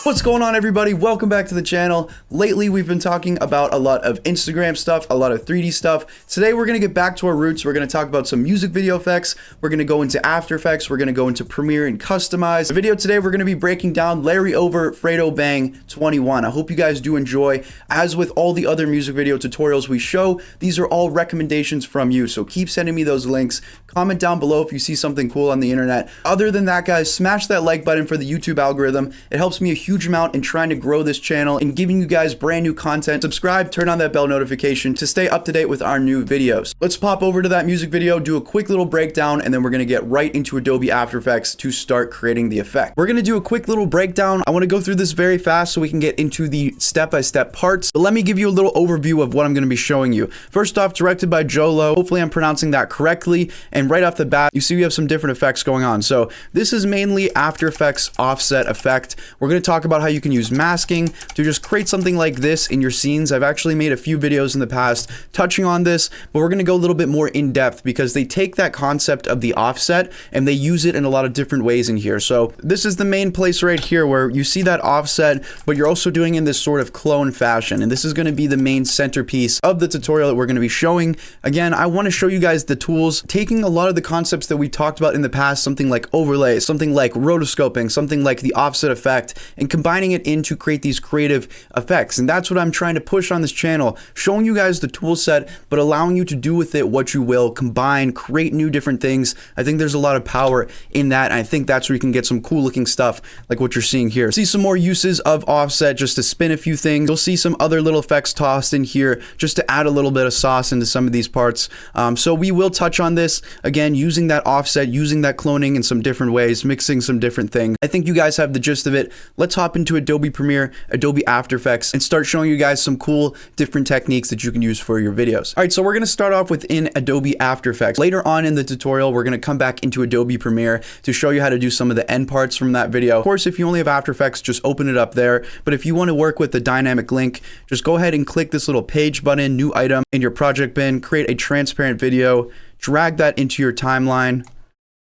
What's going on, everybody? Welcome back to the channel. Lately, we've been talking about a lot of Instagram stuff, a lot of 3D stuff. Today, we're going to get back to our roots. We're going to talk about some music video effects. We're going to go into After Effects. We're going to go into Premiere and Customize. The video today, we're going to be breaking down Larry Over Fredo Bang 21. I hope you guys do enjoy. As with all the other music video tutorials we show, these are all recommendations from you. So keep sending me those links. Comment down below if you see something cool on the internet. Other than that, guys, smash that like button for the YouTube algorithm. It helps me a huge amount in trying to grow this channel and giving you guys brand new content. Subscribe, turn on that bell notification to stay up to date with our new videos. Let's pop over to that music video, do a quick little breakdown, and then we're going to get right into Adobe After Effects to start creating the effect. We're going to do a quick little breakdown. I want to go through this very fast so we can get into the step-by-step parts. But let me give you a little overview of what I'm going to be showing you. First off, directed by Jolo. Hopefully I'm pronouncing that correctly. And right off the bat, you see we have some different effects going on. So this is mainly After Effects offset effect. We're going to talk about how you can use masking to just create something like this in your scenes. I've actually made a few videos in the past touching on this, but we're going to go a little bit more in depth because they take that concept of the offset and they use it in a lot of different ways in here. So this is the main place right here where you see that offset, but you're also doing it in this sort of clone fashion. And this is going to be the main centerpiece of the tutorial that we're going to be showing. Again, I want to show you guys the tools, taking a lot of the concepts that we talked about in the past, something like overlays, something like rotoscoping, something like the offset effect, and combining it into create these creative effects. And that's what I'm trying to push on this channel, showing you guys the tool set, but allowing you to do with it what you will, combine, create new different things. I think there's a lot of power in that. And I think that's where you can get some cool looking stuff like what you're seeing here. See some more uses of offset just to spin a few things. You'll see some other little effects tossed in here just to add a little bit of sauce into some of these parts. So we will touch on this again, using that offset, using that cloning in some different ways, mixing some different things. I think you guys have the gist of it. Let's hop into Adobe Premiere, Adobe After Effects, and start showing you guys some cool different techniques that you can use for your videos. All right, so we're going to start off within Adobe After Effects. Later on in the tutorial, we're going to come back into Adobe Premiere to show you how to do some of the end parts from that video. Of course, if you only have After Effects, just open it up there. But if you want to work with the dynamic link, just go ahead and click this little page button, new item in your project bin, create a transparent video, drag that into your timeline,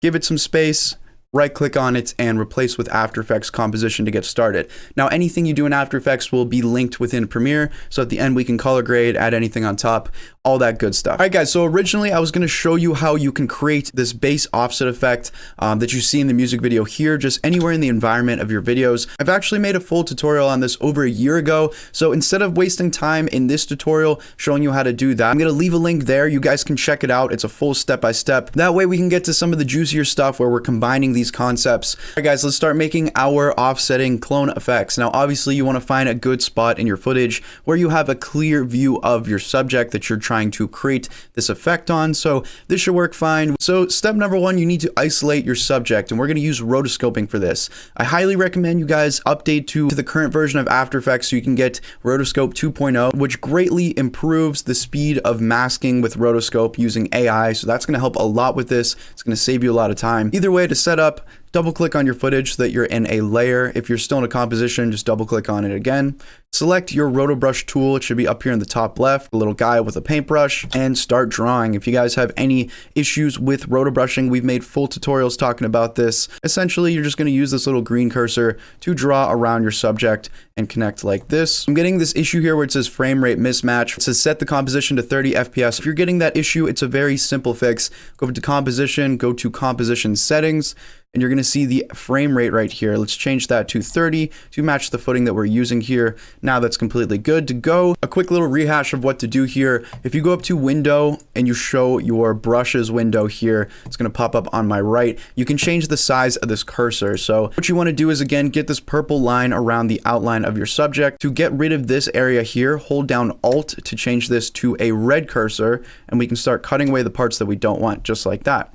give it some space, right click on it and replace with After Effects composition to get started. Now, anything you do in After Effects will be linked within Premiere. So at the end, we can color grade, add anything on top, all that good stuff. All right, guys, so originally I was going to show you how you can create this base offset effect that you see in the music video here, just anywhere in the environment of your videos. I've actually made a full tutorial on this over a year ago. So instead of wasting time in this tutorial showing you how to do that, I'm going to leave a link there. You guys can check it out. It's a full step-by-step. That way we can get to some of the juicier stuff where we're combining these concepts. All right, guys, let's start making our offsetting clone effects. Now, obviously you want to find a good spot in your footage where you have a clear view of your subject that you're trying to create this effect on. So this should work fine. So step number one, you need to isolate your subject, and we're going to use rotoscoping for this. I highly recommend you guys update to the current version of After Effects so you can get Rotoscope 2.0, which greatly improves the speed of masking with rotoscope using AI. So that's going to help a lot with this. It's going to save you a lot of time. Either way, to set up, double click on your footage so that you're in a layer. If you're still in a composition, just double click on it again. Select your roto brush tool. It should be up here in the top left, a little guy with a paintbrush, and start drawing. If you guys have any issues with roto brushing, we've made full tutorials talking about this. Essentially, you're just going to use this little green cursor to draw around your subject and connect like this. I'm getting this issue here where it says frame rate mismatch. It says set the composition to 30 FPS. If you're getting that issue, it's a very simple fix. Go to composition, go to composition settings, and you're going to see the frame rate right here. Let's change that to 30 to match the footing that we're using here. Now that's completely good to go. A quick little rehash of what to do here. If you go up to window and you show your brushes window here, it's going to pop up on my right. You can change the size of this cursor. So what you want to do is, again, get this purple line around the outline of your subject. To get rid of this area here, hold down Alt to change this to a red cursor, and we can start cutting away the parts that we don't want, just like that.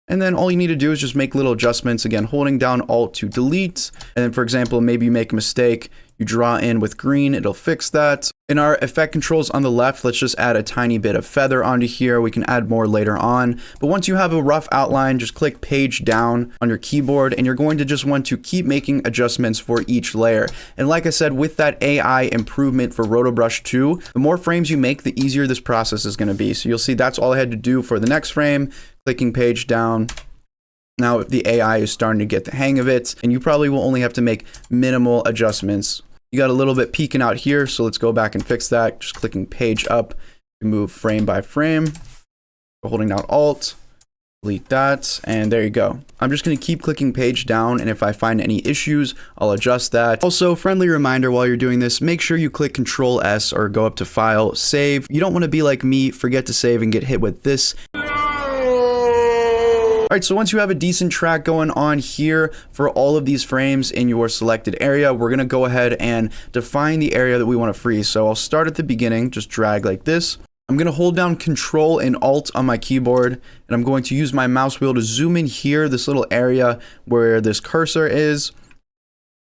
And then all you need to do is just make little adjustments, again, holding down Alt to delete. And then, for example, maybe you make a mistake. you draw in with green, it'll fix that. In our effect controls on the left, let's just add a tiny bit of feather onto here. We can add more later on. But once you have a rough outline, just click page down on your keyboard, and you're going to just want to keep making adjustments for each layer. And like I said, with that AI improvement for RotoBrush 2, the more frames you make, the easier this process is going to be. So you'll see that's all I had to do for the next frame, clicking page down. Now the AI is starting to get the hang of it, and you probably will only have to make minimal adjustments. You got a little bit peeking out here, so let's go back and fix that. Just clicking page up, move frame by frame, holding down Alt, delete that, and there you go. I'm just going to keep clicking page down, and if I find any issues, I'll adjust that. Also, friendly reminder while you're doing this, make sure you click Control S or go up to File, Save. You don't want to be like me, forget to save and get hit with this. All right, so once you have a decent track going on here for all of these frames in your selected area, we're gonna go ahead and define the area that we wanna freeze. So I'll start at the beginning, just drag like this. I'm gonna hold down Control and Alt on my keyboard, and I'm going to use my mouse wheel to zoom in here, this little area where this cursor is.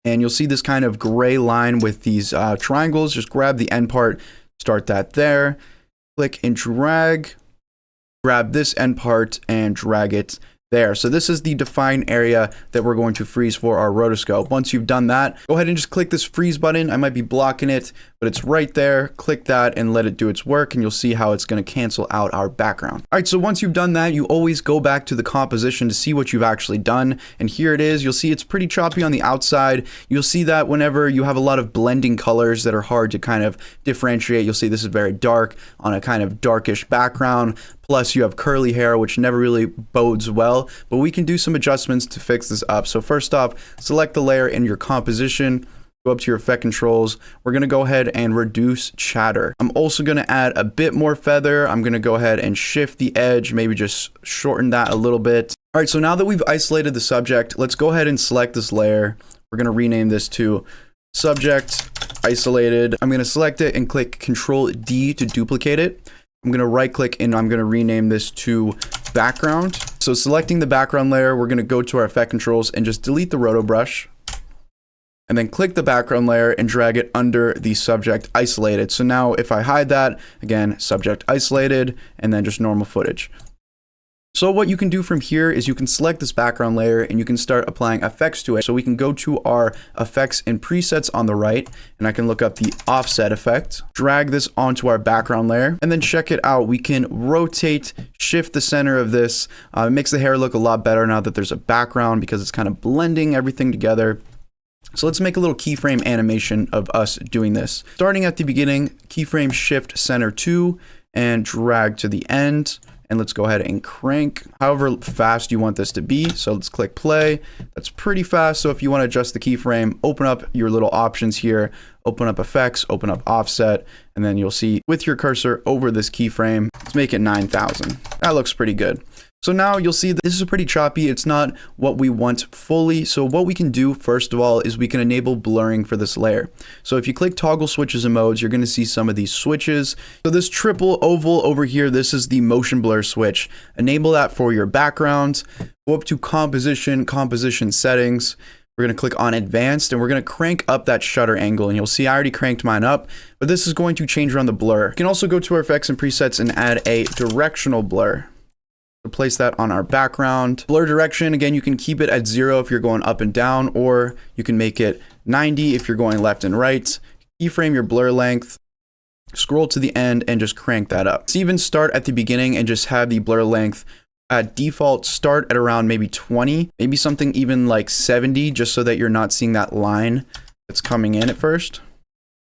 And you'll see this kind of gray line with these triangles. Just grab the end part, start that there, click and drag, grab this end part and drag it there. So this is the defined area that we're going to freeze for our rotoscope. Once you've done that, go ahead and just click this freeze button. I might be blocking it, but it's right there. Click that and let it do its work, and you'll see how it's going to cancel out our background. All right, so once you've done that, you always go back to the composition to see what you've actually done. And here it is. You'll see it's pretty choppy on the outside. You'll see that whenever you have a lot of blending colors that are hard to kind of differentiate, you'll see this is very dark on a kind of darkish background. Plus you have curly hair, which never really bodes well, but we can do some adjustments to fix this up. So first off, select the layer in your composition, go up to your effect controls. We're gonna go ahead and reduce chatter. I'm also gonna add a bit more feather. I'm gonna go ahead and shift the edge, maybe just shorten that a little bit. All right, so now that we've isolated the subject, let's go ahead and select this layer. We're gonna rename this to Subject Isolated. I'm gonna select it and click Control D to duplicate it. I'm going to right click and I'm going to rename this to background. So selecting the background layer, we're going to go to our effect controls and just delete the roto brush. And then click the background layer and drag it under the subject isolated. So now if I hide that, again, subject isolated, and then just normal footage. So what you can do from here is you can select this background layer and you can start applying effects to it. So we can go to our effects and presets on the right, and I can look up the offset effect, drag this onto our background layer, and then check it out. We can rotate, shift the center of this. It makes the hair look a lot better now that there's a background because it's kind of blending everything together. So let's make a little keyframe animation of us doing this. Starting at the beginning, keyframe shift center 2 and drag to the end. And let's go ahead and crank however fast you want this to be. So let's click play. That's pretty fast. So if you want to adjust the keyframe, open up your little options here, open up effects, open up offset, and then you'll see with your cursor over this keyframe, let's make it 9,000. That looks pretty good. So now you'll see that this is pretty choppy. It's not what we want fully. So what we can do first of all is we can enable blurring for this layer. So if you click toggle switches and modes, you're going to see some of these switches. So this triple oval over here, this is the motion blur switch. Enable that for your background. Go up to composition settings. We're going to click on advanced and we're going to crank up that shutter angle, and you'll see I already cranked mine up, but this is going to change around the blur. You can also go to our effects and presets and add a directional blur. Place that on our background. Blur direction, again, you can keep it at 0 if you're going up and down, or you can make it 90 if you're going left and right. Keyframe your blur length, scroll to the end and just crank that up. Let's even start at the beginning and just have the blur length at default start at around maybe 20, maybe something even like 70, just so that you're not seeing that line that's coming in at first.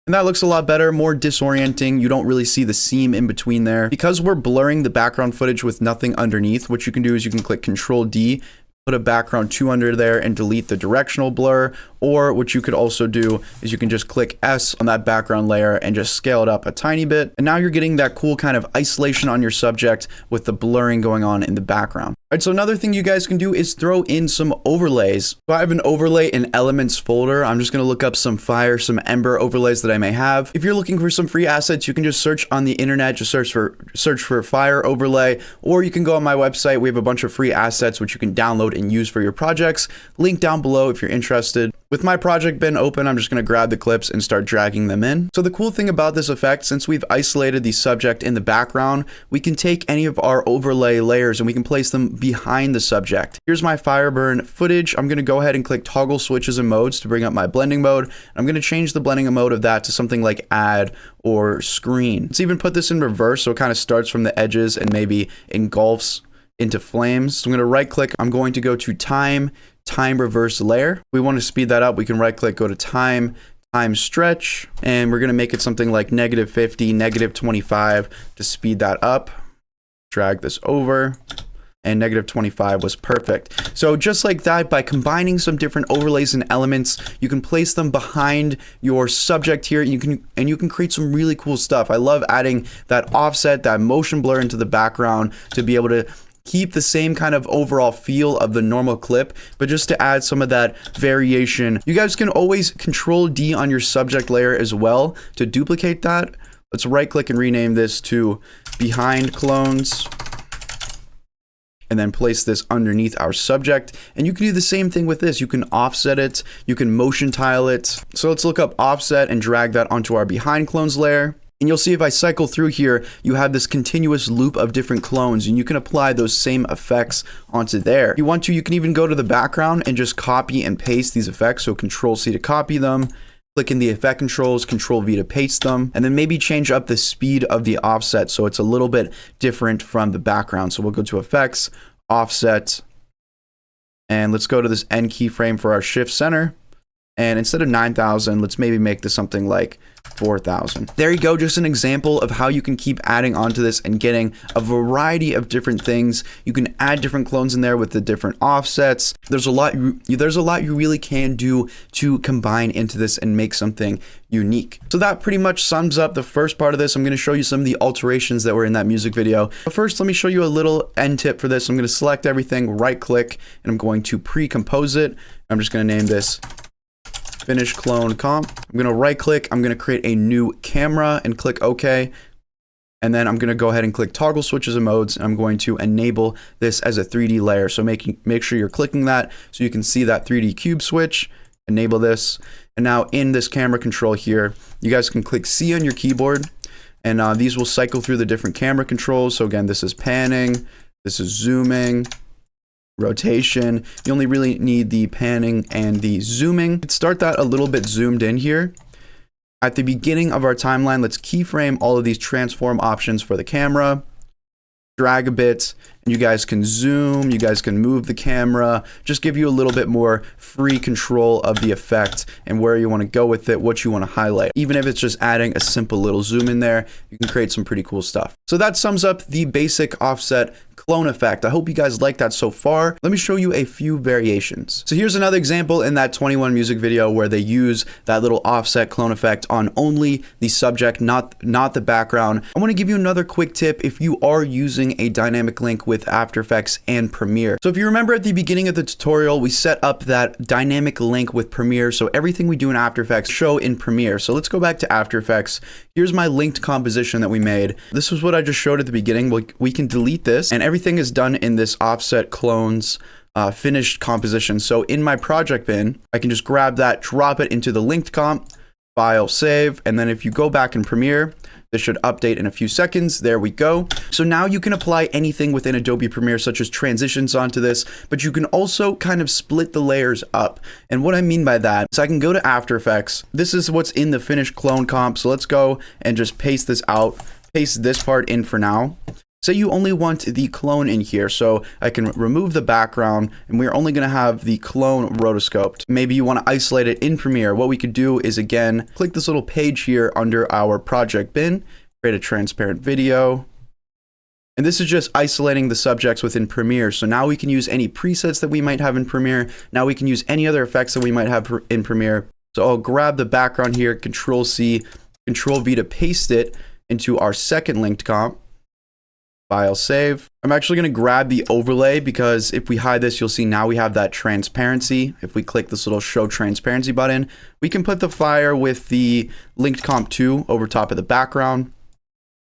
And that looks a lot better, more disorienting. You don't really see the seam in between there. Because we're blurring the background footage with nothing underneath, what you can do is you can click Control D, put a background 2 under there and delete the directional blur. Or what you could also do is you can just click S on that background layer and just scale it up a tiny bit. And now you're getting that cool kind of isolation on your subject with the blurring going on in the background. All right, so another thing you guys can do is throw in some overlays. So I have an overlay in elements folder. I'm just gonna look up some fire, some ember overlays that I may have. If you're looking for some free assets, you can just search on the internet, just search for fire overlay, or you can go on my website. We have a bunch of free assets which you can download and use for your projects. Link down below if you're interested. With my project bin open, I'm just going to grab the clips and start dragging them in. So the cool thing about this effect, since we've isolated the subject in the background, we can take any of our overlay layers and we can place them behind the subject. Here's my Fireburn footage. I'm going to go ahead and click toggle switches and modes to bring up my blending mode. I'm going to change the blending mode of that to something like add or screen. Let's even put this in reverse so it kind of starts from the edges and maybe engulfs into flames. So I'm going to right click. I'm going to go to time reverse layer. We want to speed that up. We can right click, go to time stretch, and we're going to make it something like -50, -25 to speed that up. Drag this over, and -25 was perfect. So just like that, by combining some different overlays and elements, you can place them behind your subject here, and you can create some really cool stuff. I love adding that offset, that motion blur into the background to be able to keep the same kind of overall feel of the normal clip, but just to add some of that variation. You guys can always Control D on your subject layer as well to duplicate that. Let's right click and rename this to behind clones, and then place this underneath our subject. And you can do the same thing with this. You can offset it, you can motion tile it. So let's look up offset and drag that onto our behind clones layer. And you'll see if I cycle through here, you have this continuous loop of different clones, and you can apply those same effects onto there. If you want to, you can even go to the background and just copy and paste these effects. So Control C to copy them, click in the effect controls, Control V to paste them, and then maybe change up the speed of the offset so it's a little bit different from the background. So we'll go to effects, offset, and let's go to this end keyframe for our shift center. And instead of 9,000, let's maybe make this something like 4,000. There you go, just an example of how you can keep adding onto this and getting a variety of different things. You can add different clones in there with the different offsets. There's a lot you really can do to combine into this and make something unique. So that pretty much sums up the first part of this. I'm going to show you some of the alterations that were in that music video. But first, let me show you a little end tip for this. I'm going to select everything, right click, and I'm going to pre-compose it. I'm just going to name this Finish Clone Comp. I'm going to right click, I'm going to create a new camera and click OK. And then I'm going to go ahead and click toggle switches and modes. And I'm going to enable this as a 3D layer. So make sure you're clicking that so you can see that 3D cube switch. Enable this. And now in this camera control here, you guys can click C on your keyboard. And these will cycle through the different camera controls. So again, this is panning, this is zooming, rotation. You only really need the panning and the zooming. Let's start that a little bit zoomed in here. At the beginning of our timeline, let's keyframe all of these transform options for the camera. Drag a bit, and you guys can zoom, you guys can move the camera, just give you a little bit more free control of the effect and where you want to go with it, what you want to highlight. Even if it's just adding a simple little zoom in there, you can create some pretty cool stuff. So that sums up the basic offset clone effect. I hope you guys like that so far. Let me show you a few variations. So here's another example in that 21 music video where they use that little offset clone effect on only the subject, not the background. I want to give you another quick tip if you are using a dynamic link with After Effects and Premiere. So if you remember at the beginning of the tutorial, we set up that dynamic link with Premiere. So everything we do in After Effects show in Premiere. So let's go back to After Effects. Here's my linked composition that we made. This was what I just showed at the beginning. We can delete this, and everything is done in this offset clones finished composition. So in my project bin, I can just grab that, drop it into the linked comp, file, save, and then if you go back in Premiere, this should update in a few seconds. There we go. So now you can apply anything within Adobe Premiere, such as transitions onto this, but you can also kind of split the layers up. And what I mean by that is I can go to After Effects. This is what's in the finished clone comp. So let's go and just paste this out, paste this part in for now. Say you only want the clone in here, so I can remove the background and we're only gonna have the clone rotoscoped. Maybe you wanna isolate it in Premiere. What we could do is, again, click this little page here under our project bin, create a transparent video. And this is just isolating the subjects within Premiere. So now we can use any presets that we might have in Premiere. Now we can use any other effects that we might have in Premiere. So I'll grab the background here, Control C, Control V to paste it into our second linked comp. File, save. I'm actually going to grab the overlay because if we hide this, you'll see now we have that transparency. If we click this little show transparency button, we can put the fire with the linked comp 2 over top of the background.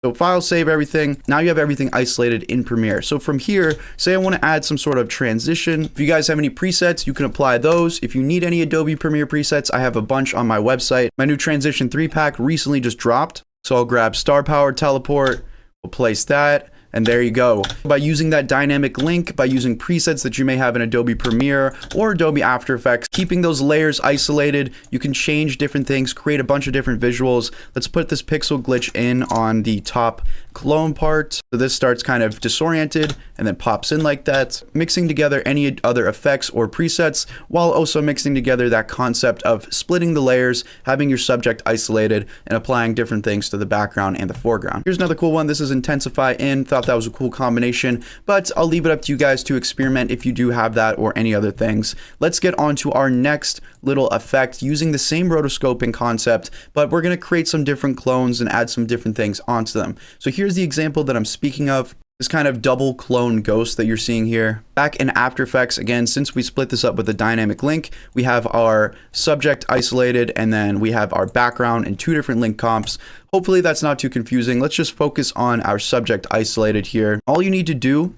So file, save everything. Now you have everything isolated in Premiere. So from here, say I want to add some sort of transition. If you guys have any presets, you can apply those. If you need any Adobe Premiere presets, I have a bunch on my website. My new Transition 3-pack recently just dropped. So I'll grab Star Power Teleport, we'll place that. And there you go. By using that dynamic link, by using presets that you may have in Adobe Premiere or Adobe After Effects, keeping those layers isolated, you can change different things, create a bunch of different visuals. Let's put this pixel glitch in on the top clone part. So this starts kind of disoriented and then pops in like that, mixing together any other effects or presets while also mixing together that concept of splitting the layers, having your subject isolated, and applying different things to the background and the foreground. Here's another cool one. This is Intensify In. Thought that was a cool combination, but I'll leave it up to you guys to experiment if you do have that or any other things. Let's get on to our next little effect using the same rotoscoping concept, but we're going to create some different clones and add some different things onto them. So here's the example that I'm speaking of. This kind of double clone ghost that you're seeing here. Back in After Effects, again, since we split this up with a dynamic link, we have our subject isolated and then we have our background in two different link comps. Hopefully that's not too confusing. Let's just focus on our subject isolated here. All you need to do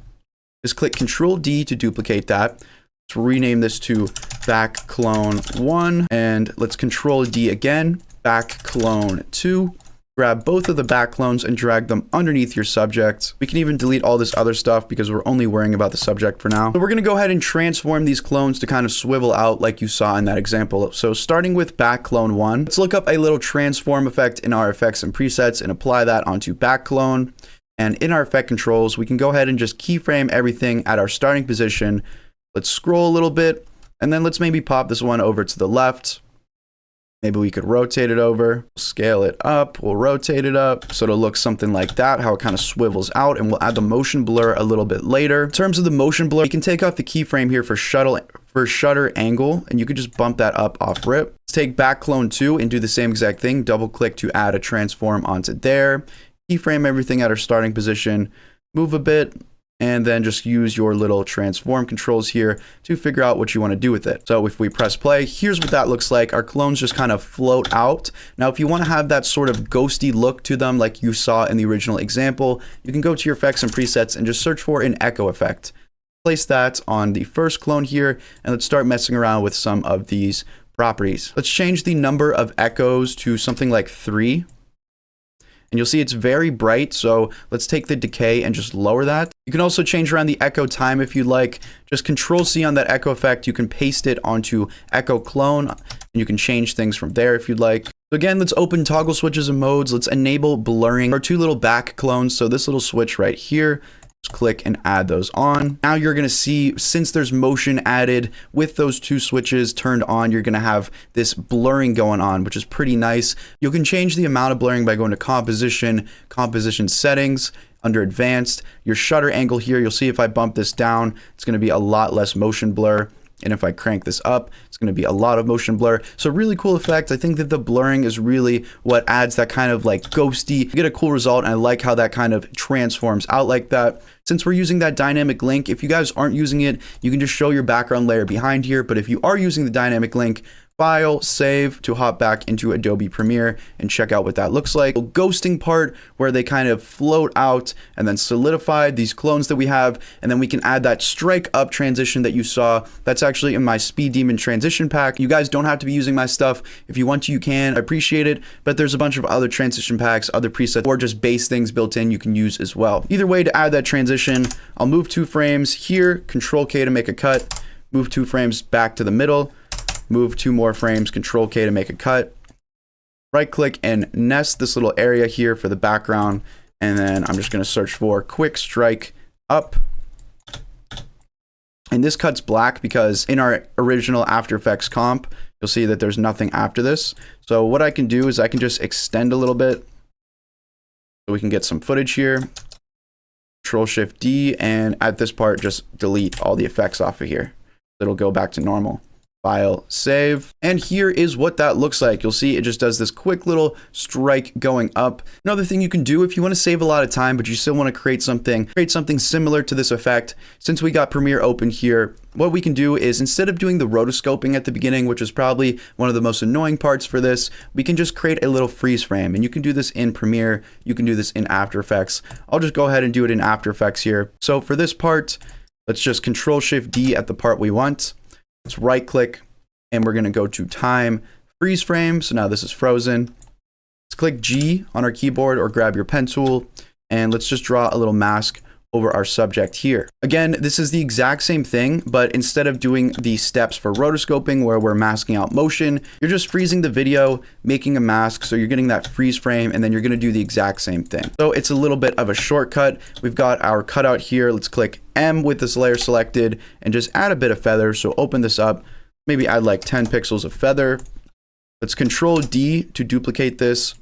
is click Control D to duplicate that. Let's rename this to back clone 1 and let's Control D again, back clone 2. Grab both of the back clones and drag them underneath your subject. We can even delete all this other stuff because we're only worrying about the subject for now. So we're going to go ahead and transform these clones to kind of swivel out like you saw in that example. So starting with back clone 1, let's look up a little transform effect in our effects and presets and apply that onto back clone. And in our effect controls, we can go ahead and just keyframe everything at our starting position. Let's scroll a little bit and then let's maybe pop this one over to the left. Maybe we could rotate it over, scale it up, we'll rotate it up so it'll look something like that, how it kind of swivels out, and we'll add the motion blur a little bit later. In terms of the motion blur, you can take off the keyframe here for shutter angle, and you could just bump that up off rip. Let's take back clone 2 and do the same exact thing, double click to add a transform onto there, keyframe everything at our starting position, move a bit, and then just use your little transform controls here to figure out what you want to do with it. So if we press play, here's what that looks like. Our clones just kind of float out. Now, if you want to have that sort of ghosty look to them like you saw in the original example, you can go to your effects and presets and just search for an echo effect. Place that on the first clone here, and let's start messing around with some of these properties. Let's change the number of echoes to something like 3. And you'll see it's very bright, so let's take the decay and just lower that. You can also change around the echo time if you'd like. Just Control C on that echo effect. You can paste it onto echo clone, and you can change things from there if you'd like. So again, let's open toggle switches and modes. Let's enable blurring. Our two little back clones, so this little switch right here. Just click and add those on. Now you're going to see, since there's motion added with those two switches turned on, you're going to have this blurring going on, which is pretty nice. You can change the amount of blurring by going to composition settings, under advanced. Your shutter angle here, you'll see if I bump this down, it's going to be a lot less motion blur. And if I crank this up, it's going to be a lot of motion blur. So really cool effect. I think that the blurring is really what adds that kind of like ghosty. You get a cool result, and I like how that kind of transforms out like that. Since we're using that dynamic link, if you guys aren't using it, you can just show your background layer behind here. But if you are using the dynamic link, File, save to hop back into Adobe Premiere and check out what that looks like. The ghosting part where they kind of float out and then solidify these clones that we have, and then we can add that strike up transition that you saw. That's actually in my Speed Demon transition pack. You guys don't have to be using my stuff. If you want to, you can. I appreciate it, but there's a bunch of other transition packs, other presets, or just base things built in you can use as well. Either way, to add that transition, I'll move 2 frames here, Control K to make a cut, move 2 frames back to the middle, move 2 more frames, Control K to make a cut. Right click and nest this little area here for the background. And then I'm just going to search for quick strike up. And this cut's black because in our original After Effects comp, you'll see that there's nothing after this. So what I can do is I can just extend a little bit so we can get some footage here. Control Shift D, and at this part, just delete all the effects off of here. It'll go back to normal. file, save. And here is what that looks like. You'll see it just does this quick little strike going up. Another thing you can do if you want to save a lot of time, but you still want to create something similar to this effect. Since we got Premiere open here, what we can do is instead of doing the rotoscoping at the beginning, which is probably one of the most annoying parts for this, we can just create a little freeze frame. And you can do this in Premiere, you can do this in After Effects. I'll just go ahead and do it in After Effects here. So for this part, let's just Control-Shift-D at the part we want. Let's right click and we're gonna go to Time, Freeze Frame. So now this is frozen. Let's click G on our keyboard or grab your pen tool and let's just draw a little mask over our subject here. Again, this is the exact same thing, but instead of doing the steps for rotoscoping where we're masking out motion, you're just freezing the video, making a mask. So you're getting that freeze frame and then you're gonna do the exact same thing. So it's a little bit of a shortcut. We've got our cutout here. Let's click M with this layer selected and just add a bit of feather. So open this up, maybe add like 10 pixels of feather. Let's Control D to duplicate this,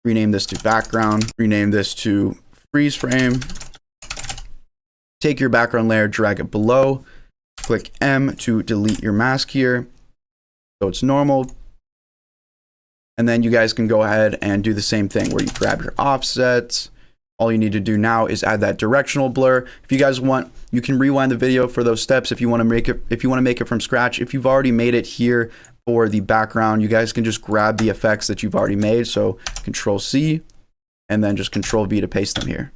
rename this to background, rename this to freeze frame. Take your background layer, drag it below, click M to delete your mask here, so it's normal. And then you guys can go ahead and do the same thing where you grab your offsets. All you need to do now is add that directional blur. If you guys want, you can rewind the video for those steps if you want to make it from scratch. If you've already made it here for the background, you guys can just grab the effects that you've already made. So Control C and then just Control V to paste them here.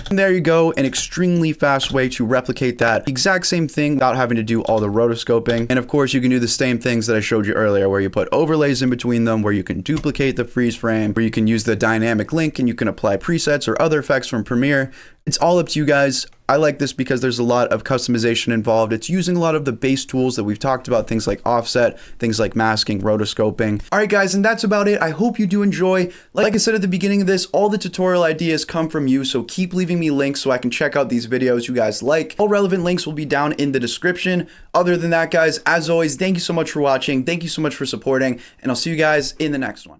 And there you go, an extremely fast way to replicate that exact same thing without having to do all the rotoscoping. And of course, you can do the same things that I showed you earlier, where you put overlays in between them, where you can duplicate the freeze frame, where you can use the dynamic link and you can apply presets or other effects from Premiere. It's all up to you guys. I like this because there's a lot of customization involved. It's using a lot of the base tools that we've talked about, things like offset, things like masking, rotoscoping. All right, guys, and that's about it. I hope you do enjoy. Like I said at the beginning of this, all the tutorial ideas come from you, so keep leaving me links so I can check out these videos you guys like. All relevant links will be down in the description. Other than that, guys, as always, thank you so much for watching. Thank you so much for supporting, and I'll see you guys in the next one.